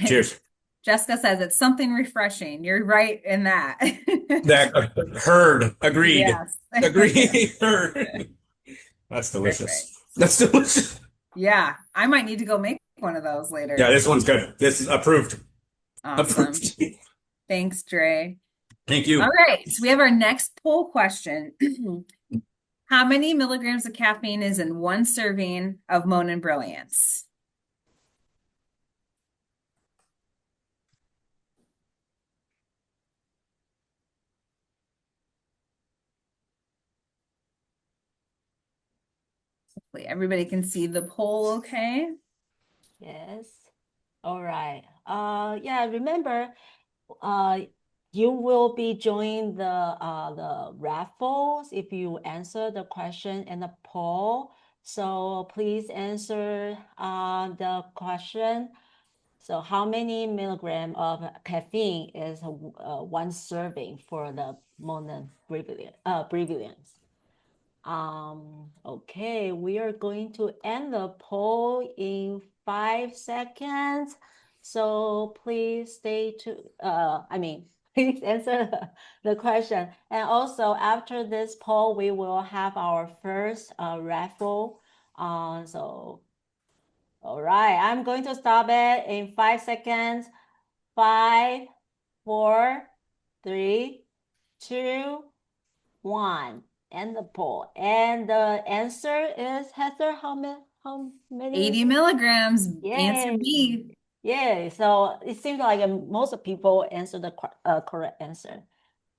Cheers. Jessica says it's something refreshing. You're right in that. Heard. Agreed. Yes. Agreed. Heard. That's delicious. Perfect. That's delicious. Yeah, I might need to go make one of those later. Yeah, this one's good. This is approved. Awesome. Approved. Thanks, Dre. Thank you. All right, so we have our next poll question. How many milligrams of caffeine is in 1 serving of Monin Brilliance? Hopefully everybody can see the poll okay. Yes. All right. Yeah, remember, you will be joining the raffles if you answer the question in the poll. So please answer the question. So how many milligram of caffeine is one serving for the Monin Brilliance? Okay, we are going to end the poll in 5 seconds. So please stay to, please answer the question. And also after this poll, we will have our first raffle. So, all right, I'm going to stop it in 5 seconds. 5, 4, 3, 2, 1. And the poll. And the answer is, Heather, how many? 80 milligrams, answer Yay. B. Yay. So it seems like most people answer the correct answer.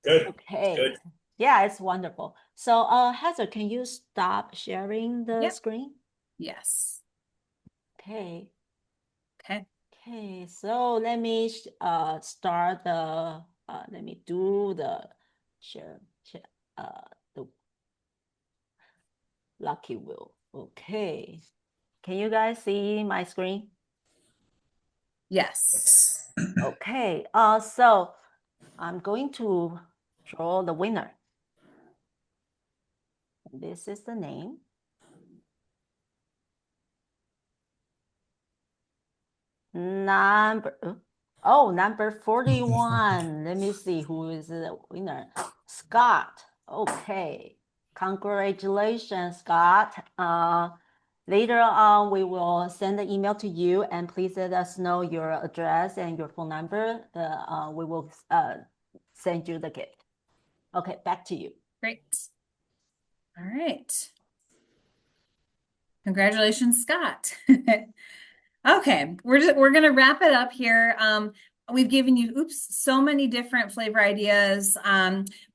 Good. Okay. Good. Yeah, it's wonderful. So Heather, can you stop sharing the Yep. screen? Yes. Okay. Okay. Okay, so let me start the let me do the share the lucky wheel. Okay. Can you guys see my screen? Yes. Okay. So I'm going to draw the winner. This is the name. Number 41. Let me see who is the winner. Scott. Okay. Congratulations, Scott. Later on, we will send an email to you, and please let us know your address and your phone number. We will send you the gift. Okay, back to you. Great. All right. Congratulations, Scott. Okay, we're gonna wrap it up here. We've given you, so many different flavor ideas.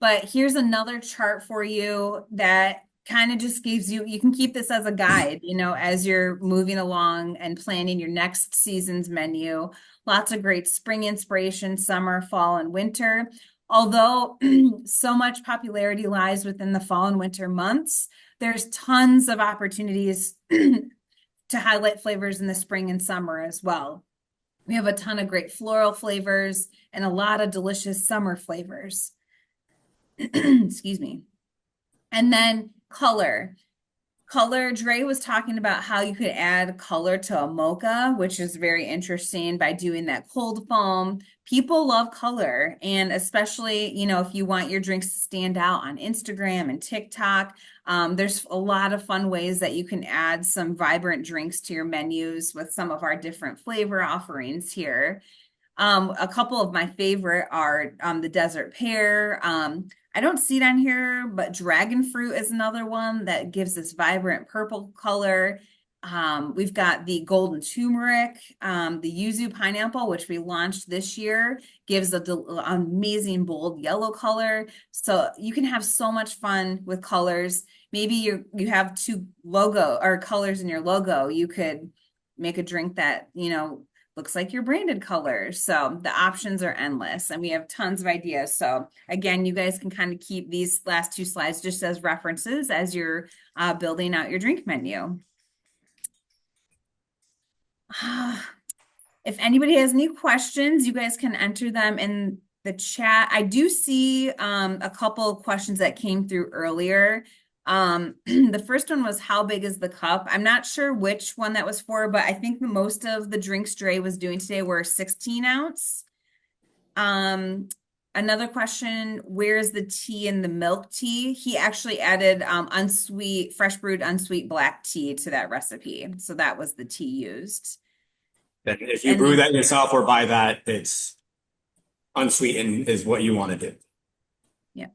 But here's another chart for you that kind of just gives you can keep this as a guide, as you're moving along and planning your next season's menu. Lots of great spring inspiration, summer, fall, and winter. Although so much popularity lies within the fall and winter months, there's tons of opportunities to highlight flavors in the spring and summer as well. We have a ton of great floral flavors and a lot of delicious summer flavors. Excuse me. And then color. Dre was talking about how you could add color to a mocha, which is very interesting by doing that cold foam. People love color, and especially, if you want your drinks to stand out on Instagram and TikTok, there's a lot of fun ways that you can add some vibrant drinks to your menus with some of our different flavor offerings here. A couple of my favorite are the desert pear. I don't see it on here, but dragon fruit is another one that gives this vibrant purple color. We've got the golden turmeric, the yuzu pineapple, which we launched this year, gives an amazing bold yellow color. So you can have so much fun with colors. Maybe you have two logo or colors in your logo. You could make a drink that, looks like your branded colors. So the options are endless, and we have tons of ideas. So again, you guys can kind of keep these last two slides just as references as you're building out your drink menu. If anybody has any questions, you guys can enter them in the chat. I do see a couple of questions that came through earlier. The first one was, how big is the cup? I'm not sure which one that was for, but I think most of the drinks Dre was doing today were 16 ounce. Another question, where's the tea and the milk tea? He actually added fresh brewed unsweet black tea to that recipe. So that was the tea used. And if you brew that yourself or buy that, it's unsweetened is what you want to do. Yeah.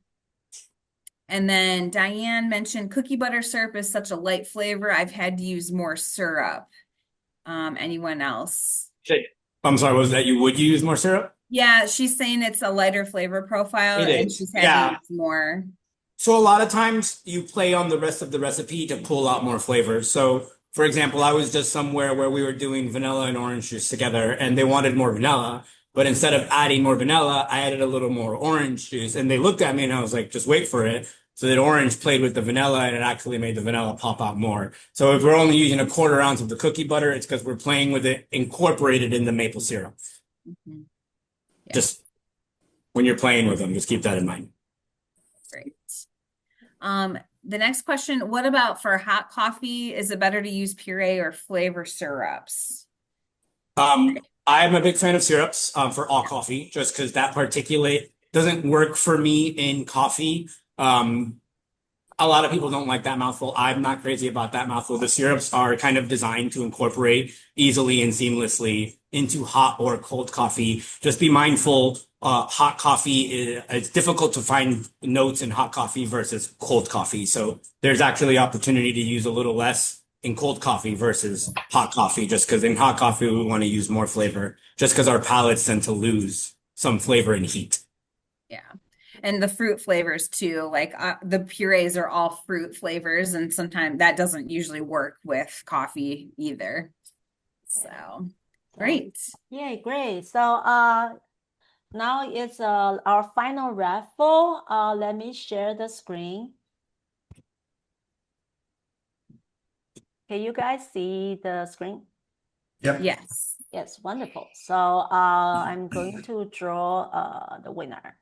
And then Diane mentioned cookie butter syrup is such a light flavor. I've had to use more syrup. Anyone else? I'm sorry, was that you would use more syrup? Yeah, she's saying it's a lighter flavor profile, and she's had to use more. So a lot of times you play on the rest of the recipe to pull out more flavors. So for example, I was just somewhere where we were doing vanilla and orange juice together and they wanted more vanilla. But instead of adding more vanilla, I added a little more orange juice. And they looked at me and I was like, just wait for it. So that orange played with the vanilla and it actually made the vanilla pop out more. So if we're only using a quarter ounce of the cookie butter, it's because we're playing with it incorporated in the maple syrup. Mhm. Yeah. Just when you're playing with them, just keep that in mind. Great. The next question, what about for hot coffee? Is it better to use puree or flavor syrups? I'm a big fan of syrups for all coffee, just because that particulate doesn't work for me in coffee. A lot of people don't like that mouthful. I'm not crazy about that mouthful. The syrups are kind of designed to incorporate easily and seamlessly into hot or cold coffee. Just be mindful, hot coffee it's difficult to find notes in hot coffee versus cold coffee. So there's actually opportunity to use a little less in cold coffee versus hot coffee, just because in hot coffee we want to use more flavor, just because our palates tend to lose some flavor and heat. Yeah. And the fruit flavors too, like the purees are all fruit flavors, and sometimes that doesn't usually work with coffee either. So great. Yay, great. So now it's our final raffle. Let me share the screen. Can you guys see the screen? Yep. Yes. Yes, wonderful. So I'm going to draw the winner.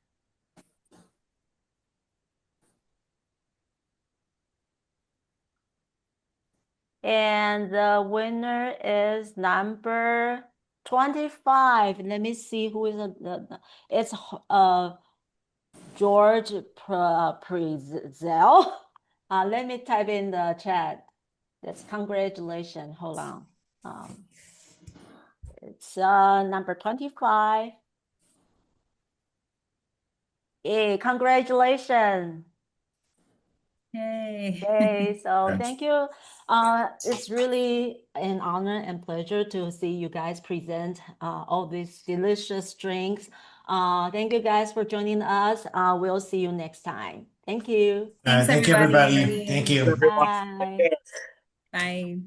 And the winner is number 25. Let me see who is it's George Prizel. Let me type in the chat. That's congratulations. Hold on. It's number 25. Hey, congratulations. Yay. Yay. So Yes. thank you. It's really an honor and pleasure to see you guys present all these delicious drinks. Thank you guys for joining us. We'll see you next time. Thank you. Thanks, Thank you, everybody. everybody. Thank you. Bye. Bye.